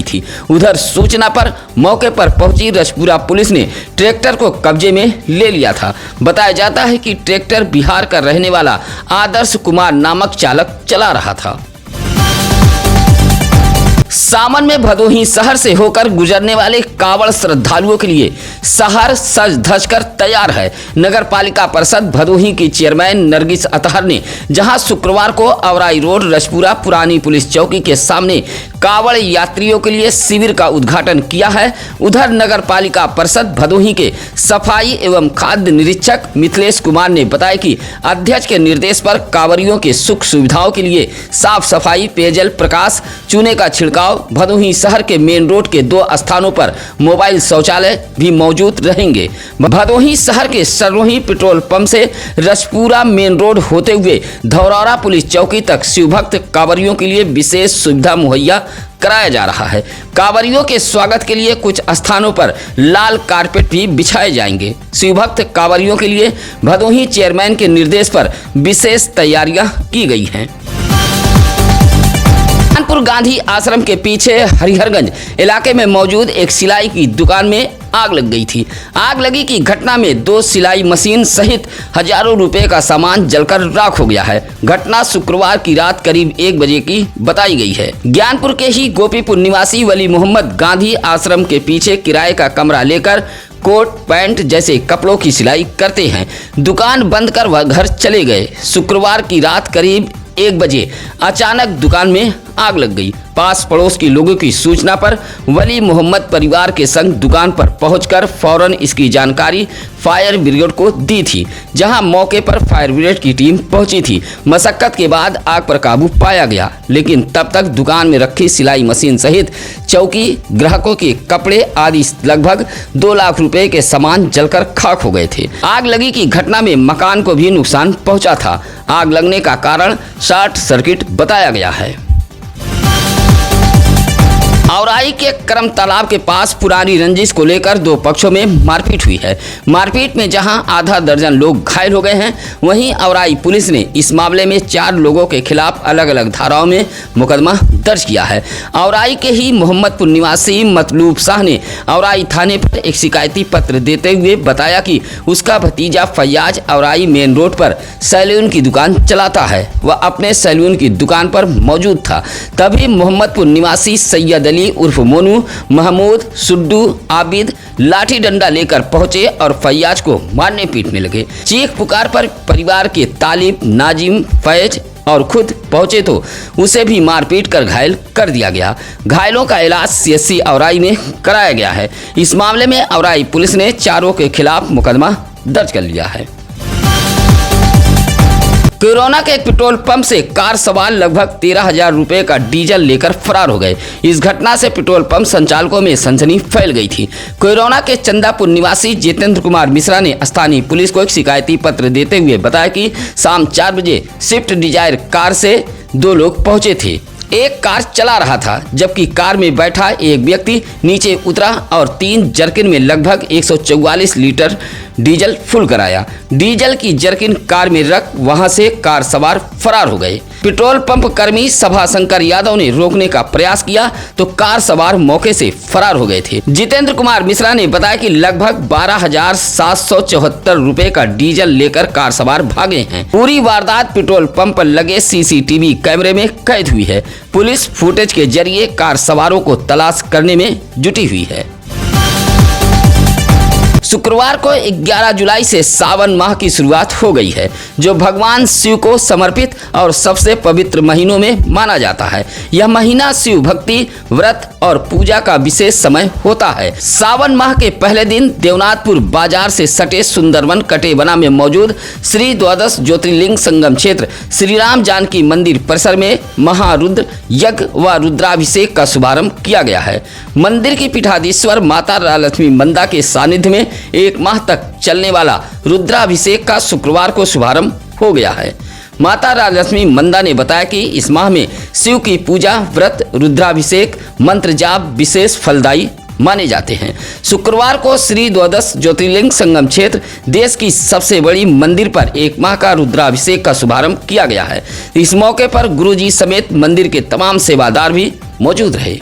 थी। उधर सूचना पर मौके पर पहुंची रजपुरा पुलिस ने ट्रैक्टर को कब्जे में ले लिया था। बताया जाता है कि ट्रैक्टर बिहार का रहने वाला आदर्श कुमार नामक चालक चला रहा था। सावन में भदोही शहर से होकर गुजरने वाले कांवड़ श्रद्धालुओं के लिए शहर सज धज कर तैयार है। नगर पालिका परिषद भदोही की चेयरमैन नरगिस अतहर ने जहां शुक्रवार को औराई रोड रजपुरा पुरानी पुलिस चौकी के सामने कांवड़ यात्रियों के लिए शिविर का उद्घाटन किया है, उधर नगर पालिका परिषद भदोही के सफाई एवं खाद्य निरीक्षक मिथिलेश कुमार ने बताया कि अध्यक्ष के निर्देश पर कांवड़ियों के सुख सुविधाओं के लिए साफ सफाई, पेयजल, प्रकाश, चूने का छिड़काव, भदोही शहर के मेन रोड के 2 स्थानों पर मोबाइल शौचालय भी मौजूद रहेंगे। भदोही शहर के सरोही पेट्रोल पंप से रजपुरा मेन रोड होते हुए धौरौरा पुलिस चौकी तक शिवभक्त कांवड़ियों के लिए विशेष सुविधा मुहैया कराया जा रहा है। कांवड़ियों के स्वागत के लिए कुछ स्थानों पर लाल कारपेट भी बिछाए जाएंगे। शिवभक्त कांवड़ियों के लिए भदोही चेयरमैन के निर्देश पर विशेष तैयारियां की गई हैं। गांधी आश्रम के पीछे हरिहरगंज इलाके में मौजूद एक सिलाई की दुकान में आग लग गई थी। आग लगी की घटना में 2 सिलाई मशीन सहित हजारों रुपए का सामान जलकर राख हो गया है। घटना शुक्रवार की रात करीब 1 बजे की बताई गई है। ज्ञानपुर के ही गोपीपुर निवासी वली मोहम्मद गांधी आश्रम के पीछे किराए का कमरा लेकर कोट पैंट जैसे कपड़ों की सिलाई करते हैं। दुकान बंद कर वह घर चले गए। शुक्रवार की रात करीब 1 बजे अचानक दुकान में आग लग गई। पास पड़ोस के लोगों की सूचना पर वली मोहम्मद परिवार के संग दुकान पर पहुंचकर फौरन इसकी जानकारी फायर ब्रिगेड को दी थी, जहां मौके पर फायर ब्रिगेड की टीम पहुंची थी। मशक्कत के बाद आग पर काबू पाया गया, लेकिन तब तक दुकान में रखी सिलाई मशीन सहित चौकी, ग्राहकों के कपड़े आदि लगभग 2 लाख रुपए के सामान जलकर खाक हो गए थे। आग लगी की घटना में मकान को भी नुकसान पहुंचा था। आग लगने का कारण शॉर्ट सर्किट बताया गया है। औराई के करम तालाब के पास पुरानी रंजिश को लेकर 2 पक्षों में मारपीट हुई है। मारपीट में जहां आधा दर्जन लोग घायल हो गए हैं, वहीं औराई पुलिस ने इस मामले में 4 लोगों के खिलाफ अलग अलग धाराओं में मुकदमा दर्ज किया है। औराई के ही मोहम्मदपुर निवासी मतलूब शाह ने औराई थाने पर एक शिकायती पत्र देते हुए बताया कि उसका भतीजा फैयाज औराई मेन रोड पर सैलून की दुकान चलाता है। वह अपने सैलून की दुकान पर मौजूद था, तभी मोहम्मदपुर निवासी सैयद अली उर्फ मोनू, महमूद, सुड्डू, आबिद लाठी डंडा लेकर पहुंचे और फैयाज को मारने पीटने लगे। चीख पुकार पर परिवार के तालिब, नाजिम, फैज और खुद पहुंचे तो उसे भी मारपीट कर घायल कर दिया गया। घायलों का इलाज CSC औराई में कराया गया है। इस मामले में औराई पुलिस ने 4 के खिलाफ मुकदमा दर्ज कर लिया है। कोरोना के एक पेट्रोल पंप से कार सवार लगभग 13,000 रुपए का डीजल लेकर फरार हो गए। इस घटना से पेट्रोल पंप संचालकों में सनसनी फैल गई थी। कोरोना के चंदापुर निवासी जितेंद्र कुमार मिश्रा ने स्थानीय पुलिस को एक शिकायती पत्र देते हुए बताया कि शाम 4 बजे स्विफ्ट डिजायर कार से 2 लोग पहुंचे थे। एक कार चला रहा था, जबकि कार में बैठा एक व्यक्ति नीचे उतरा और 3 जर्किन में लगभग 144 लीटर डीजल फुल कराया। डीजल की जर्किन कार में रख वहां से कार सवार फरार हो गए। पेट्रोल पंप कर्मी सभा शंकर यादव ने रोकने का प्रयास किया तो कार सवार मौके से फरार हो गए थे। जितेंद्र कुमार मिश्रा ने बताया कि लगभग 12,774 रुपए का डीजल लेकर कार सवार भागे हैं। पूरी वारदात पेट्रोल पंप पर लगे CCTV कैमरे में कैद हुई है। पुलिस फुटेज के जरिए कार सवारों को तलाश करने में जुटी हुई है। शुक्रवार को 11 जुलाई से सावन माह की शुरुआत हो गई है, जो भगवान शिव को समर्पित और सबसे पवित्र महीनों में माना जाता है। यह महीना शिव भक्ति, व्रत और पूजा का विशेष समय होता है। सावन माह के पहले दिन देवनाथपुर बाजार से सटे सुंदरवन कटेबना में मौजूद श्री द्वादश ज्योतिर्लिंग संगम क्षेत्र श्री राम जानकी मंदिर परिसर में महारुद्र यज्ञ व रुद्राभिषेक का शुभारंभ किया गया है। मंदिर की पीठाधीश्वर माता राजलक्ष्मी मंदा के सानिध्य में 1 माह तक चलने वाला रुद्राभिषेक का शुक्रवार को शुभारंभ हो गया है। माता राजलक्ष्मी मंदा ने बताया कि इस माह में शिव की पूजा, व्रत, रुद्राभिषेक, मंत्र जाप विशेष फलदायी माने जाते हैं। शुक्रवार को श्री द्वादश ज्योतिर्लिंग संगम क्षेत्र देश की सबसे बड़ी मंदिर पर 1 माह का रुद्राभिषेक का शुभारंभ किया गया है। इस मौके पर गुरुजी समेत मंदिर के तमाम सेवादार भी मौजूद रहे।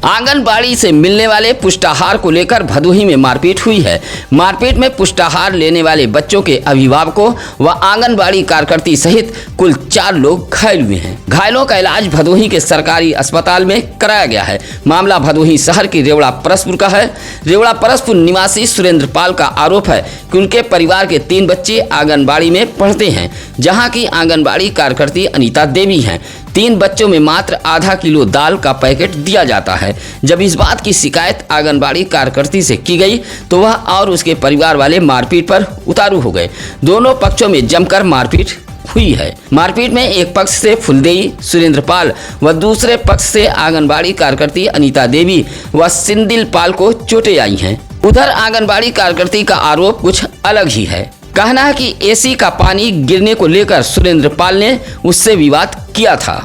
आंगनबाड़ी से मिलने वाले पुष्टाहार को लेकर भदोही में मारपीट हुई है। मारपीट में पुष्टाहार लेने वाले बच्चों के अभिभावकों व आंगनबाड़ी कार्यकर्ती सहित कुल 4 लोग घायल हुए हैं। घायलों का इलाज भदोही के सरकारी अस्पताल में कराया गया है। मामला भदोही शहर की रेवड़ा परसपुर का है। रेवड़ा परसपुर निवासी सुरेंद्र पाल का आरोप है कि उनके परिवार के 3 बच्चे आंगनबाड़ी में पढ़ते हैं, जहां की आंगनबाड़ी कार्यकर्ती अनीता देवी हैं। 3 बच्चों में मात्र आधा किलो दाल का पैकेट दिया जाता है। जब इस बात की शिकायत आंगनबाड़ी कार्यकर्ती से की गई तो वह और उसके परिवार वाले मारपीट पर उतारू हो गए। दोनों पक्षों में जमकर मारपीट हुई है। मारपीट में एक पक्ष से फुलदेई सुरेंद्र पाल व दूसरे पक्ष से आंगनबाड़ी कार्यकर्ती अनीता देवी व सिंदिल पाल को चोटें आई हैं। उधर आंगनबाड़ी कार्यकर्ती का आरोप कुछ अलग ही है। कहना है कि एसी का पानी गिरने को लेकर सुरेंद्र पाल ने उससे विवाद किया था।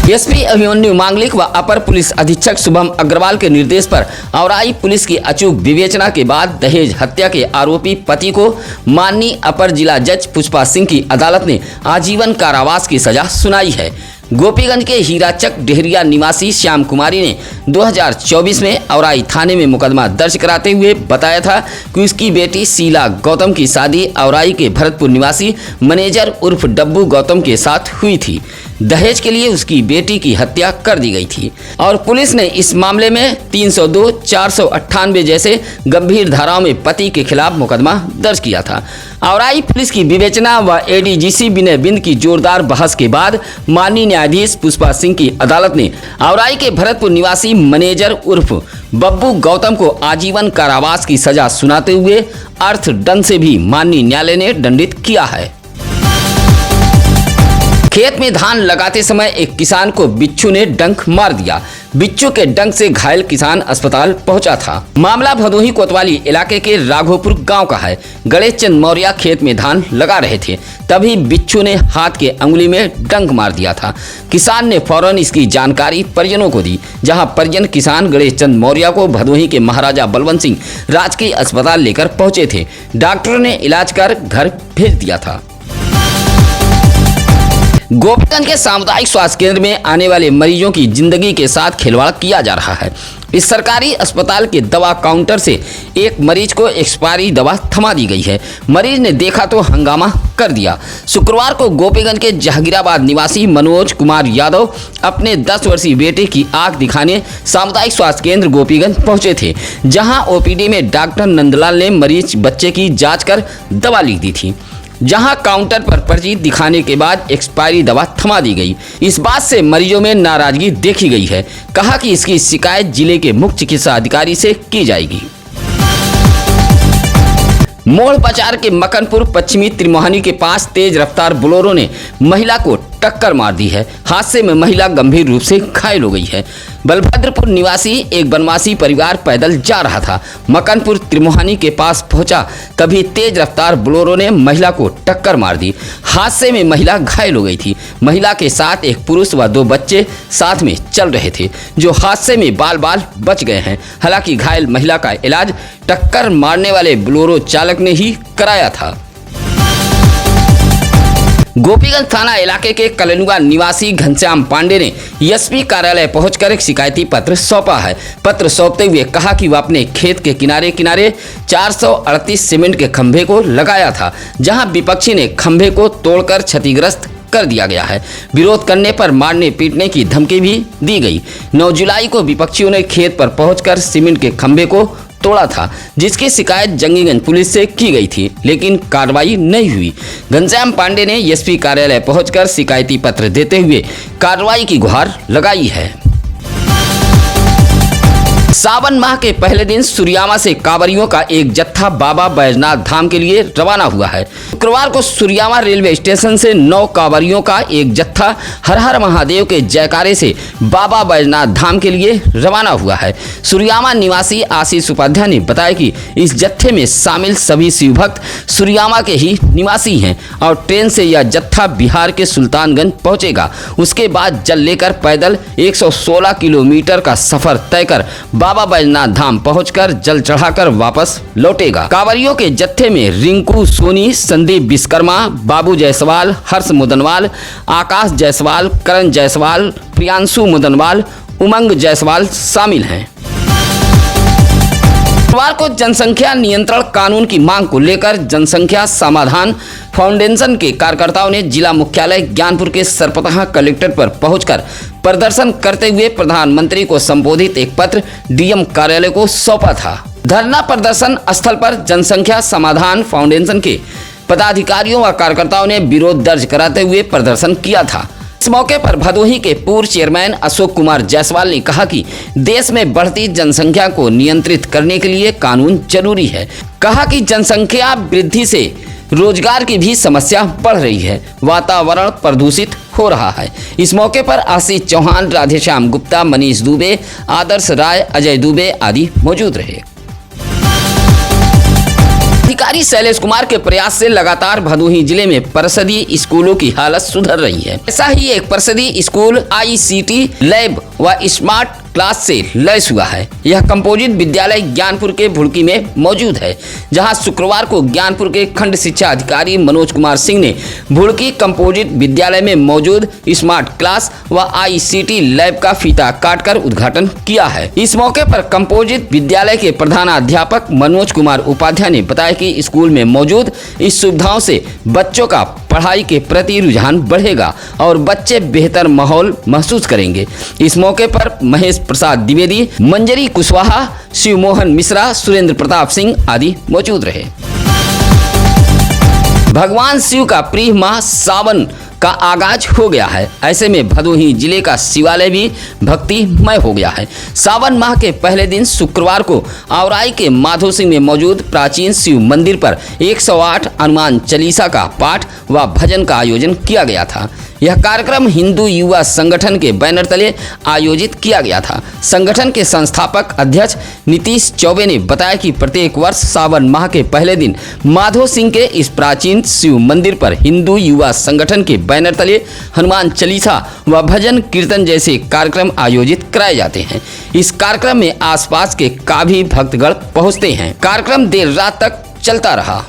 एसपी अभिमन्यु मांगलिक व अपर पुलिस अधीक्षक शुभम अग्रवाल के निर्देश पर औराई पुलिस की अचूक विवेचना के बाद दहेज हत्या के आरोपी पति को माननीय अपर जिला जज पुष्पा सिंह की अदालत ने आजीवन कारावास की सजा सुनाई है। गोपीगंज के हीराचक डेहरिया निवासी श्याम कुमारी ने 2024 में औराई थाने में मुकदमा दर्ज कराते हुए बताया था कि उसकी बेटी शीला गौतम की शादी औराई के भरतपुर निवासी मैनेजर उर्फ डब्बू गौतम के साथ हुई थी। दहेज के लिए उसकी बेटी की हत्या कर दी गई थी और पुलिस ने इस मामले में 302, 498 जैसे गंभीर धाराओं में पति के खिलाफ मुकदमा दर्ज किया था। औराई पुलिस की विवेचना व एडीजीसी विनय बिंद की जोरदार बहस के बाद माननीय न्यायाधीश पुष्पा सिंह की अदालत ने औराई के भरतपुर निवासी मैनेजर उर्फ बब्बू गौतम को आजीवन कारावास की सजा सुनाते हुए अर्थदंड से भी माननीय न्यायालय ने दंडित किया है। खेत में धान लगाते समय एक किसान को बिच्छू ने डंक मार दिया। बिच्छू के डंक से घायल किसान अस्पताल पहुंचा था। मामला भदोही कोतवाली इलाके के राघोपुर गांव का है। गणेश चंद मौर्य खेत में धान लगा रहे थे, तभी बिच्छू ने हाथ के अंगुली में डंक मार दिया था। किसान ने फौरन इसकी जानकारी परिजनों को दी, जहां परिजन किसान गणेश चंद मौर्य को भदोही के महाराजा बलवंत सिंह राजकीय अस्पताल लेकर पहुंचे थे। डॉक्टरों ने इलाज कर घर भेज दिया था। गोपीगंज के सामुदायिक स्वास्थ्य केंद्र में आने वाले मरीजों की जिंदगी के साथ खिलवाड़ किया जा रहा है। इस सरकारी अस्पताल के दवा काउंटर से एक मरीज को एक्सपायरी दवा थमा दी गई है। मरीज ने देखा तो हंगामा कर दिया। शुक्रवार को गोपीगंज के जहांगीराबाद निवासी मनोज कुमार यादव अपने 10 वर्षीय बेटे की आंख दिखाने सामुदायिक स्वास्थ्य केंद्र गोपीगंज पहुंचे थे, जहां ओपीडी में डॉक्टर नंदलाल ने मरीज बच्चे की जाँच कर दवा लिख दी थी, जहां काउंटर पर पर्ची दिखाने के बाद एक्सपायरी दवा थमा दी गई। इस बात से मरीजों में नाराजगी देखी गई है। कहा कि इसकी शिकायत जिले के मुख्य चिकित्सा अधिकारी से की जाएगी। मोड़ बाजार के मकनपुर पश्चिमी त्रिमोहानी के पास तेज रफ्तार बोलेरो ने महिला को टक्कर मार दी है। हादसे में महिला गंभीर रूप से घायल हो गई है। बलभद्रपुर निवासी एक बनवासी परिवार पैदल जा रहा था। मकनपुर त्रिमोहानी के पास पहुंचा, तभी तेज रफ्तार बोलेरो ने महिला को टक्कर मार दी। हादसे में महिला घायल हो गई थी। महिला के साथ एक पुरुष व 2 बच्चे साथ में चल रहे थे, जो हादसे में बाल बाल बच गए हैं। हालांकि घायल महिला का इलाज टक्कर मारने वाले बोलेरो चालक ने ही कराया था। गोपीगंज थाना इलाके के कलनुआ निवासी घनश्याम पांडे ने एसपी कार्यालय पहुंचकर एक शिकायती पत्र सौंपा है। पत्र सौंपते हुए कहा कि वह अपने खेत के किनारे किनारे 438 सीमेंट के खंभे को लगाया था, जहां विपक्षी ने खंभे को तोड़कर क्षतिग्रस्त कर दिया गया है। विरोध करने पर मारने पीटने की धमकी भी दी गई। 9 जुलाई को विपक्षियों ने खेत पर पहुंचकर सीमेंट के खंभे को तोड़ा था, जिसकी शिकायत जंगीगंज पुलिस से की गई थी, लेकिन कार्रवाई नहीं हुई। घनश्याम पांडे ने एसपी कार्यालय पहुंचकर शिकायती पत्र देते हुए कार्रवाई की गुहार लगाई है। सावन माह के पहले दिन सुरियामा से कांवरियों का एक जत्था बाबा बैजनाथ धाम के लिए रवाना हुआ है। शुक्रवार को सुरियामा रेलवे स्टेशन से 9 कांवरियों का एक जत्था हर हर महादेव के जयकारे से बाबा बैजनाथ धाम के लिए रवाना हुआ है। सुरियामा निवासी आशीष उपाध्याय ने बताया कि इस जत्थे में शामिल सभी शिव भक्त सुरियामा के ही निवासी हैं और ट्रेन से यह जत्था बिहार के सुल्तानगंज पहुंचेगा। उसके बाद जल लेकर पैदल 116 किलोमीटर का सफर तय कर बाबा बैजनाथ धाम पहुंचकर जल चढ़ाकर वापस लौटेगा। कांवरियों के जत्थे में रिंकू सोनी, संदीप विश्वकर्मा, बाबू जायसवाल, हर्ष मुदनवाल, आकाश जायसवाल, करण जायसवाल, प्रियांशु मुदनवाल, उमंग जायसवाल शामिल हैं। शुक्रवार को जनसंख्या नियंत्रण कानून की मांग को लेकर जनसंख्या समाधान फाउंडेशन के कार्यकर्ताओं ने जिला मुख्यालय ज्ञानपुर के सरपतहा कलेक्ट्रेट पर पहुंचकर प्रदर्शन करते हुए प्रधानमंत्री को संबोधित एक पत्र डीएम कार्यालय को सौंपा था। धरना प्रदर्शन स्थल पर जनसंख्या समाधान फाउंडेशन के पदाधिकारियों व कार्यकर्ताओं ने विरोध दर्ज कराते हुए प्रदर्शन किया था। इस मौके पर भदोही के पूर्व चेयरमैन अशोक कुमार जायसवाल ने कहा कि देश में बढ़ती जनसंख्या को नियंत्रित करने के लिए कानून जरूरी है। कहा कि जनसंख्या वृद्धि से रोजगार की भी समस्या बढ़ रही है, वातावरण प्रदूषित हो रहा है। इस मौके पर आशीष चौहान, राधेश्याम गुप्ता, मनीष दुबे, आदर्श राय, अजय दुबे आदि मौजूद रहे। अधिकारी शैलेश कुमार के प्रयास से लगातार भदोही जिले में परिषदीय स्कूलों की हालत सुधर रही है। ऐसा ही एक परिषदीय स्कूल ICT लैब व स्मार्ट क्लास से लैस हुआ है। यह कंपोजिट विद्यालय ज्ञानपुर के भुड़की में मौजूद है, जहां शुक्रवार को ज्ञानपुर के खंड शिक्षा अधिकारी मनोज कुमार सिंह ने भुड़की कंपोजिट विद्यालय में मौजूद स्मार्ट क्लास व ICT लैब का फीता काटकर उद्घाटन किया है। इस मौके पर कंपोजिट विद्यालय के प्रधानाध्यापक मनोज कुमार उपाध्याय ने बताया कि स्कूल में मौजूद इस सुविधाओं से बच्चों का पढ़ाई के प्रति रुझान बढ़ेगा और बच्चे बेहतर माहौल महसूस करेंगे। इस मौके पर महेश प्रसाद द्विवेदी, मंजरी कुशवाहा, शिव मोहन मिश्रा, सुरेंद्र प्रताप सिंह आदि मौजूद रहे। भगवान शिव का प्रिय माह सावन का आगाज हो गया है। ऐसे में भदोही जिले का शिवालय भी भक्तिमय हो गया है। सावन माह के पहले दिन शुक्रवार को आवराई के माधो सिंह में मौजूद प्राचीन शिव मंदिर पर 108 हनुमान चालीसा का पाठ व भजन का आयोजन किया गया था। यह कार्यक्रम हिंदू युवा संगठन के बैनर तले आयोजित किया गया था। संगठन के संस्थापक अध्यक्ष नीतीश चौबे ने बताया कि प्रत्येक वर्ष सावन माह के पहले दिन माधो सिंह के इस प्राचीन शिव मंदिर पर हिंदू युवा संगठन के बैनर तले हनुमान चालीसा व भजन कीर्तन जैसे कार्यक्रम आयोजित कराए जाते हैं। इस कार्यक्रम में आसपास के काफी भक्तगण पहुंचते हैं। कार्यक्रम देर रात तक चलता रहा।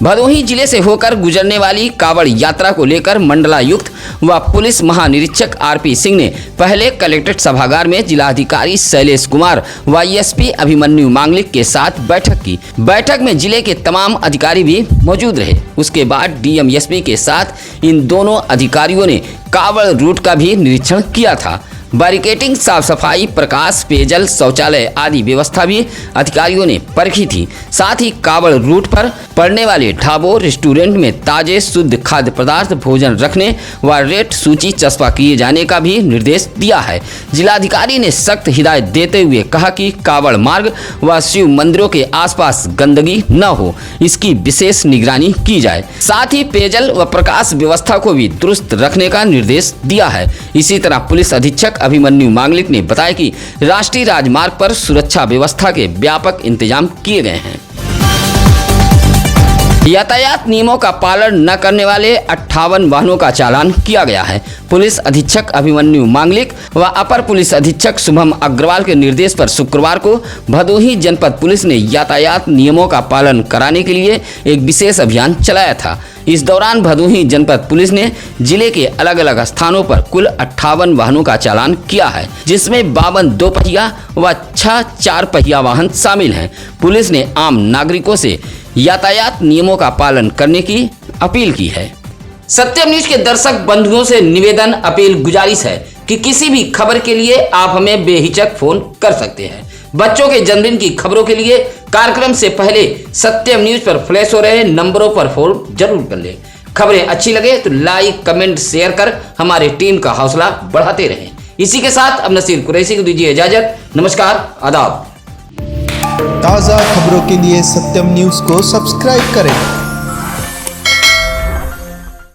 भदोही जिले से होकर गुजरने वाली कावड़ यात्रा को लेकर मंडलायुक्त व पुलिस महानिरीक्षक RP सिंह ने पहले कलेक्ट्रेट सभागार में जिलाधिकारी शैलेश कुमार व SP अभिमन्यु मांगलिक के साथ बैठक की। बैठक में जिले के तमाम अधिकारी भी मौजूद रहे। उसके बाद DM SP के साथ इन दोनों अधिकारियों ने कावड़ रूट का भी निरीक्षण किया था। बैरिकेटिंग, साफ सफाई, प्रकाश, पेयजल, शौचालय आदि व्यवस्था भी अधिकारियों ने परखी थी। साथ ही कावड़ रूट पर पड़ने वाले ढाबों, रेस्टोरेंट में ताजे शुद्ध खाद्य पदार्थ भोजन रखने व रेट सूची चस्पा किए जाने का भी निर्देश दिया है। जिलाधिकारी ने सख्त हिदायत देते हुए कहा कि कावड़ मार्ग व शिव मंदिरों के आसपास गंदगी न हो, इसकी विशेष निगरानी की जाए। साथ ही पेयजल व प्रकाश व्यवस्था को भी दुरुस्त रखने का निर्देश दिया है। इसी तरह पुलिस अधीक्षक अभिमन्यु मांगलिक ने बताया कि राष्ट्रीय राजमार्ग पर सुरक्षा व्यवस्था के व्यापक इंतजाम किए गए हैं। यातायात नियमों का पालन न करने वाले 58 वाहनों का चालान किया गया है। पुलिस अधीक्षक अभिमन्यु मांगलिक व अपर पुलिस अधीक्षक शुभम अग्रवाल के निर्देश पर शुक्रवार को भदोही जनपद पुलिस ने यातायात नियमों का पालन कराने के लिए एक विशेष अभियान चलाया था। इस दौरान भदोही जनपद पुलिस ने जिले के अलग अलग स्थानों पर कुल 58 वाहनों का चालान किया है, जिसमें 52 दोपहिया व 6 4 पहिया वाहन शामिल हैं। पुलिस ने आम नागरिकों से यातायात नियमों का पालन करने की अपील की है। सत्यम न्यूज के दर्शक बंधुओं से निवेदन, अपील, गुजारिश है कि किसी भी खबर के लिए आप हमें बेहिचक फोन कर सकते हैं। बच्चों के जन्मदिन की खबरों के लिए कार्यक्रम से पहले सत्यम न्यूज पर फ्लैश हो रहे नंबरों पर फोन जरूर कर लें। खबरें अच्छी लगे तो लाइक, कमेंट, शेयर कर हमारे टीम का हौसला बढ़ाते रहें। इसी के साथ अब नसीर कुरैशी को दीजिए इजाजत। नमस्कार, आदाब। ताज़ा खबरों के लिए सत्यम न्यूज़ को सब्सक्राइब करें।